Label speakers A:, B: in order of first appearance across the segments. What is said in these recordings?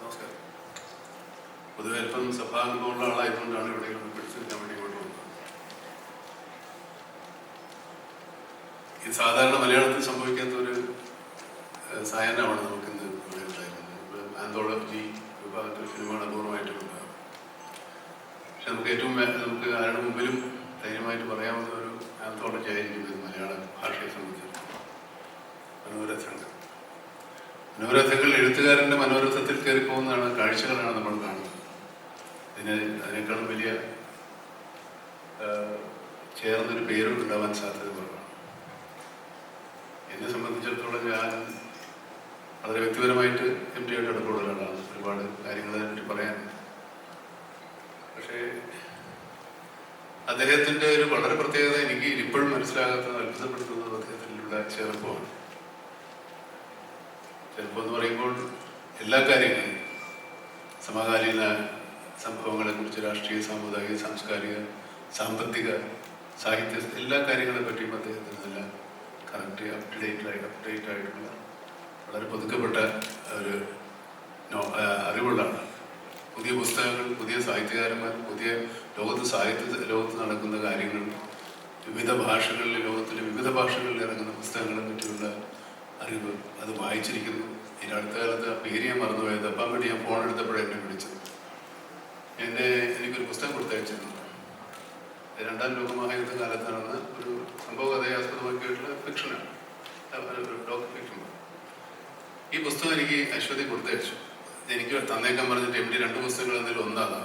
A: നമസ്കാരം. പൊതുവെ അല്പം സഭാനുഭവമുള്ള ആളായതുകൊണ്ടാണ് ഇവിടെ പിടിച്ചു നിൽക്കാൻ വേണ്ടി ഇങ്ങോട്ട് വന്നത്. ഇത് സാധാരണ മലയാളത്തിൽ സംഭവിക്കാത്ത ഒരു സായാഹ്നമാണ് നമുക്കിന്ന് ഇവിടെ ഉണ്ടായിരുന്നത്. ആന്തോളജി വിഭാഗത്തിൽ സിനിമകൾ അപൂർവമായിട്ടുണ്ടാകും. പക്ഷെ നമുക്ക് ആരുടെ മുമ്പിലും ധൈര്യമായിട്ട് പറയാവുന്ന ഒരു ആന്തോളജി ആയിരിക്കും ഇത് മലയാള ഭാഷയെ സംബന്ധിച്ചിടത്തോളം. മനോരഥങ്ങൾ എഴുത്തുകാരൻ്റെ മനോരഥത്തിൽ കയറിപ്പോകുന്നതാണ്, കാഴ്ചകളാണ് നമ്മൾ കാണുന്നത്. അതിനേക്കാളും വലിയ ചേർന്നൊരു പേരും ഉണ്ടാവാൻ സാധ്യത കുറവാണ്. എന്നെ സംബന്ധിച്ചിടത്തോളം ഞാൻ വളരെ വ്യക്തിപരമായിട്ട് MTയുടെ ഇടപെടുന്ന ഒരാളാണ്. ഒരുപാട് കാര്യങ്ങൾ അതിനെപ്പറ്റി പറയാനുണ്ട്. പക്ഷേ അദ്ദേഹത്തിൻ്റെ ഒരു വളരെ പ്രത്യേകത എനിക്ക് ഇപ്പോഴും മനസ്സിലാകാത്തത്, അത്ഭുതപ്പെടുത്തുന്നത് അദ്ദേഹത്തിലുള്ള ചെറുപ്പമാണ്. ചെറുപ്പം എന്ന് പറയുമ്പോൾ എല്ലാ കാര്യങ്ങളും, സമകാലീന സംഭവങ്ങളെക്കുറിച്ച്, രാഷ്ട്രീയ, സാമുദായിക, സാംസ്കാരിക, സാമ്പത്തിക, സാഹിത്യ, എല്ലാ കാര്യങ്ങളെ പറ്റിയും അദ്ദേഹത്തിന് നല്ല കറക്റ്റ് അപ്ഡേറ്റ് ആയിട്ടുള്ള വളരെ പുതുക്കപ്പെട്ട ഒരു അറിവുള്ളതാണ്. പുതിയ പുസ്തകങ്ങൾ, പുതിയ സാഹിത്യകാരന്മാർ, പുതിയ ലോകത്ത് നടക്കുന്ന കാര്യങ്ങൾ, ലോകത്തിലെ വിവിധ ഭാഷകളിൽ ഇറങ്ങുന്ന പുസ്തകങ്ങളെ പറ്റിയുള്ള അറിവ്, അത് വായിച്ചിരിക്കുന്നു. ഈ അടുത്ത കാലത്ത് ആ പേര് ഞാൻ മറന്നുപോയത്, അപ്പം വേണ്ടി ഞാൻ ഫോൺ എടുത്തപ്പോഴേ എന്നെ വിളിച്ചത്. എനിക്കൊരു പുസ്തകം കൊടുത്തയച്ചിരുന്നു. രണ്ടാം ലോകമഹായുദ്ധ കാലത്ത് നടന്ന ഒരു സംഭവ കഥയെ ആസ്പദമാക്കിയിട്ടുള്ള ഫിക്ഷനാണ്, ഒരു ഡോക്ടർ ഫിക്ഷൻ. ഈ പുസ്തകം എനിക്ക് അശ്വതി കൊടുത്തയച്ചു. എനിക്ക് തന്നേക്കാൻ പറഞ്ഞിട്ട് MD 2 പുസ്തകങ്ങൾ എന്തെങ്കിലും ഒന്നാണ്.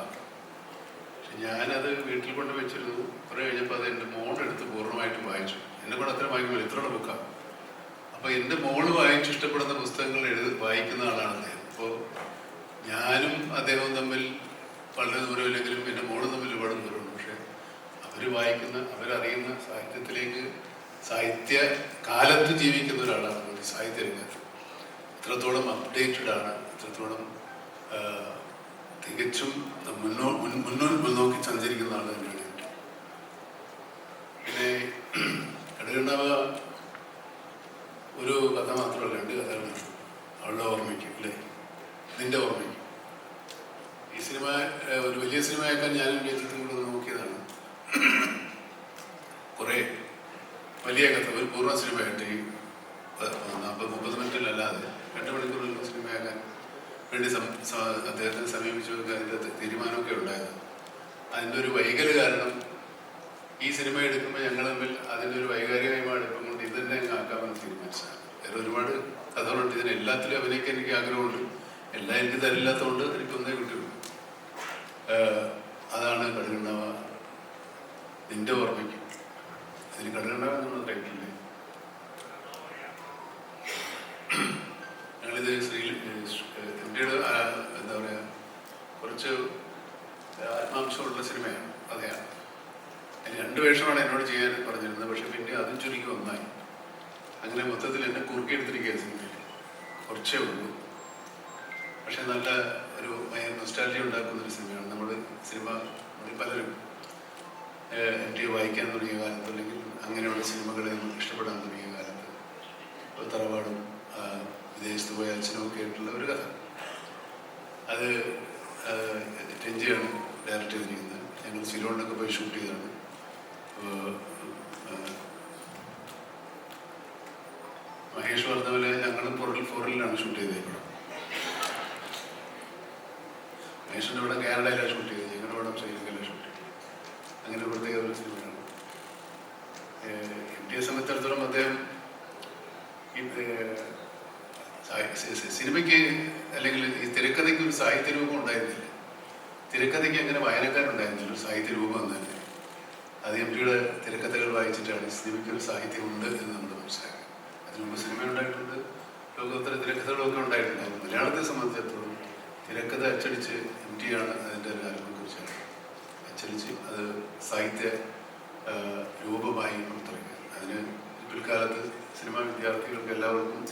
A: പക്ഷെ ഞാനത് വീട്ടിൽ കൊണ്ട് വെച്ചിരുന്നു. കുറേ കഴിഞ്ഞപ്പോൾ അത് എൻ്റെ മോളെടുത്ത് പൂർണ്ണമായിട്ടും വായിച്ചു. എന്നെ കൂടെ അത്ര വായിക്കുമ്പോൾ എത്രയുള്ള ബുക്കാണ്. അപ്പോൾ എൻ്റെ മോള് വായിച്ച് ഇഷ്ടപ്പെടുന്ന പുസ്തകങ്ങൾ വായിക്കുന്ന ആളാണ് അദ്ദേഹം. അപ്പോൾ ഞാനും അദ്ദേഹവും തമ്മിൽ വളരെ ദൂരമില്ലെങ്കിലും എൻ്റെ മോളും തമ്മിൽ ഒരുപാട് ദൂരമുണ്ട്. പക്ഷെ അവരറിയുന്ന സാഹിത്യത്തിലേക്ക്, സാഹിത്യ കാലത്ത് ജീവിക്കുന്ന ഒരാളാണ്. സാഹിത്യ രംഗത്ത് എത്രത്തോളം അപ്ഡേറ്റഡ് ആണ്, എത്രത്തോളം തികച്ചും മുന്നോക്കി സഞ്ചരിക്കുന്ന ആൾ തന്നെയാണ്. പിന്നെ കടുകണ്ണാവ ഒരു കഥ മാത്രമല്ല, 2 കഥകളാണ്. അവളുടെ ഓർമ്മയ്ക്ക്, അല്ലേ, നിന്റെ ഓർമ്മയ്ക്ക്. ഈ സിനിമ ഒരു വലിയ സിനിമയാക്കാൻ ഞാനും വ്യക്തിത്വം കൊണ്ട് നോക്കിയതാണ്. കുറേ വലിയ കഥ ഒരു പൂർണ്ണ സിനിമയായിട്ട്, ഈ 40-30 മിനിറ്റിലല്ലാതെ 2 മണിക്കൂറിലുള്ള സിനിമയാക്കാൻ വേണ്ടി അദ്ദേഹത്തെ സമീപിച്ചു. അതിൻ്റെ തീരുമാനമൊക്കെ ഉണ്ടായത്. അതിൻ്റെ ഒരു വൈകല് കാരണം ഈ സിനിമ എടുക്കുമ്പോൾ ഞങ്ങൾ തമ്മിൽ അതിൻ്റെ ഒരു വൈകാരികമായ അടുപ്പം കൊണ്ട് ഇത് തന്നെ അങ്ങ് ആക്കാമെന്ന് തീരുമാനിച്ചതാണ്. വേറെ ഒരുപാട് കഥകളുണ്ട്. ഇതിനെല്ലാത്തിലും അഭിനയിക്കാൻ എനിക്ക് ആഗ്രഹമുണ്ട്. എല്ലാം എനിക്ക് തരില്ലാത്തതുകൊണ്ട് എനിക്കൊന്നേ കിട്ടുള്ളൂ. അതാണ് കടുകണ്ണാവ നിന്റെ ഓർമ്മയ്ക്ക്. അതിന് കടുകണ്ണാവ എന്നുള്ള ടൈറ്റില്ലേ. ഞങ്ങളിത് MTയുടെ എന്താ പറയുക, കുറച്ച് ആത്മാംശമുള്ള സിനിമയാണ്, കഥയാണ്. അതിന് 2 വേഷമാണ് എന്നോട് ചെയ്യാൻ പറഞ്ഞിരുന്നത്. പക്ഷെ പിന്നെ അതും ചുരുക്കി ഒന്നായി. അങ്ങനെ മൊത്തത്തിൽ എന്നെ കുറുക്കിയെടുത്തിരിക്കുക സിനിമയിൽ. കുറച്ചേ ഉള്ളൂ, പക്ഷെ നല്ല ഒരു നൊസ്റ്റാൾജിയ ഉണ്ടാക്കുന്നൊരു സിനിമയാണ്. നമ്മളിൽ പലരും MT വായിക്കാൻ തുടങ്ങിയ കാലത്ത്, അല്ലെങ്കിൽ അങ്ങനെയുള്ള സിനിമകളെ നമ്മൾ ഇഷ്ടപ്പെടാൻ തുടങ്ങിയ കാലത്ത്, തറവാടും വിദേശത്ത് പോയ അച്ഛനും ഒക്കെ ആയിട്ടുള്ള ഒരു കഥ. അത് രഞ്ജിയാണ് ഡയറക്റ്റ് ചെയ്തിരിക്കുന്നത്. ഞങ്ങൾ സിലോണിലൊക്കെ പോയി ഷൂട്ട് ചെയ്തതാണ്. മഹേഷ് പറഞ്ഞ പോലെ ഞങ്ങളും ഫോറിലാണ് ഷൂട്ട് ചെയ്തത്. പടം മഹേഷിൻ്റെ ഇവിടെ കാനഡയിലാണ് ഷൂട്ട് ചെയ്തത്, ഞങ്ങളുടെ പടം ശ്രീലങ്കയിലാണ് ഷൂട്ട് ചെയ്തത്. അങ്ങനെ പ്രത്യേക ഒരു സിനിമയാണ്. MTയെ സംബന്ധിച്ചിടത്തോളം അദ്ദേഹം സിനിമയ്ക്ക്, അല്ലെങ്കിൽ ഈ തിരക്കഥയ്ക്ക് ഒരു സാഹിത്യ രൂപം ഉണ്ടായിരുന്നില്ല. തിരക്കഥയ്ക്ക് അങ്ങനെ വായനക്കാരുണ്ടായിരുന്നില്ല, ഒരു സാഹിത്യ രൂപം തന്നെ. അത് MTയുടെ തിരക്കഥകൾ വായിച്ചിട്ടാണ് സിനിമയ്ക്ക് ഒരു സാഹിത്യമുണ്ട് എന്ന് നമ്മൾ മനസ്സിലാക്കി. അതിന് മുമ്പ് സിനിമ ഉണ്ടായിട്ടുണ്ട്, ലോകോത്തര തിരക്കഥകളൊക്കെ ഉണ്ടായിട്ടുണ്ടായിരുന്നു. മലയാളത്തെ സംബന്ധിച്ചിടത്തോളം തിരക്കഥ അച്ചടിച്ച് MTയാണ് അതിൻ്റെ ഒരു ആരംഭം കുറിച്ചാണ്. അച്ചടിച്ച് അത് സാഹിത്യ രൂപമായി പുറത്തിറങ്ങി. അതിന് പിൽക്കാലത്ത് സിനിമാ വിദ്യാർത്ഥികൾക്ക് എല്ലാവർക്കും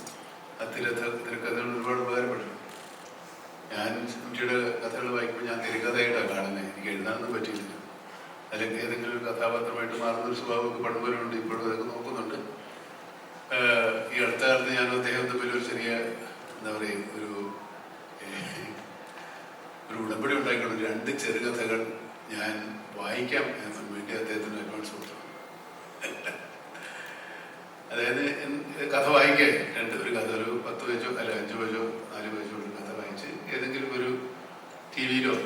A: ആ തിരക്കഥകൾ ഒരുപാട് ഉപകാരപ്പെട്ടു. ഞാൻ MTയുടെ കഥകൾ വായിക്കുമ്പോൾ ഞാൻ തിരക്കഥയായിട്ടാണ് കാണുന്നത്. എനിക്ക് എഴുതാനൊന്നും പറ്റിയില്ല. അല്ലെങ്കിൽ ഏതെങ്കിലും ഒരു കഥാപാത്രമായിട്ട് മാറുന്നൊരു സ്വഭാവമൊക്കെ പണ്ടുപോലുണ്ട്, ഇപ്പോഴും അതൊക്കെ നോക്കുന്നുണ്ട്. ഈ അടുത്ത കാലത്ത് ഞാനും അദ്ദേഹം തമ്മിൽ ഒരു ചെറിയ എന്താ പറയുക, ഒരു ഉടമ്പടി ഉണ്ടാക്കിയുള്ള 2 ചെറുകഥകൾ ഞാൻ വായിക്കാം എന്ന് വേണ്ടി അദ്ദേഹത്തിന് അഡ്വാൻസ് കൊടുത്തു. അതായത് കഥ വായിക്കാൻ ഒരു കഥ ഒരു 10 പേജോ അല്ല 5 പേജോ 4 പേജോ ഒരു കഥ വായിച്ച് ഏതെങ്കിലും ഒരു TV-യിലോ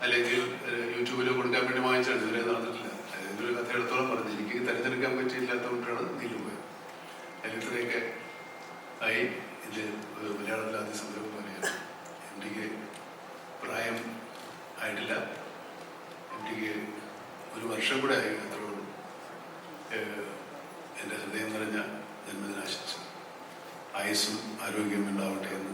A: അല്ലെങ്കിൽ യൂട്യൂബിലോ കൊടുക്കാൻ വേണ്ടി വാങ്ങിച്ചാണ്. ഇതുവരെ നടന്നിട്ടില്ല. ഏതെങ്കിലും ഒരു കഥ എടുത്തോളം പറഞ്ഞു. എനിക്ക് തിരഞ്ഞെടുക്കാൻ പറ്റിയില്ലാത്തതുകൊണ്ടാണ് നീലു പോയത്. അതിൽ ഇത്രയൊക്കെ ആയി. ഇത് മലയാളത്തിൽ ആദ്യ സംരംഭം പോലെയാണ്. എനിക്ക് പ്രായം ആയിട്ടില്ല. എനിക്ക് 1 വർഷം കൂടെ ആയി. അത്രയുള്ളൂ. എൻ്റെ ഹൃദയം നിറഞ്ഞ ജന്മദിനാശംസ. ആയുസ്സും ആരോഗ്യവും ഉണ്ടാവട്ടെ എന്ന്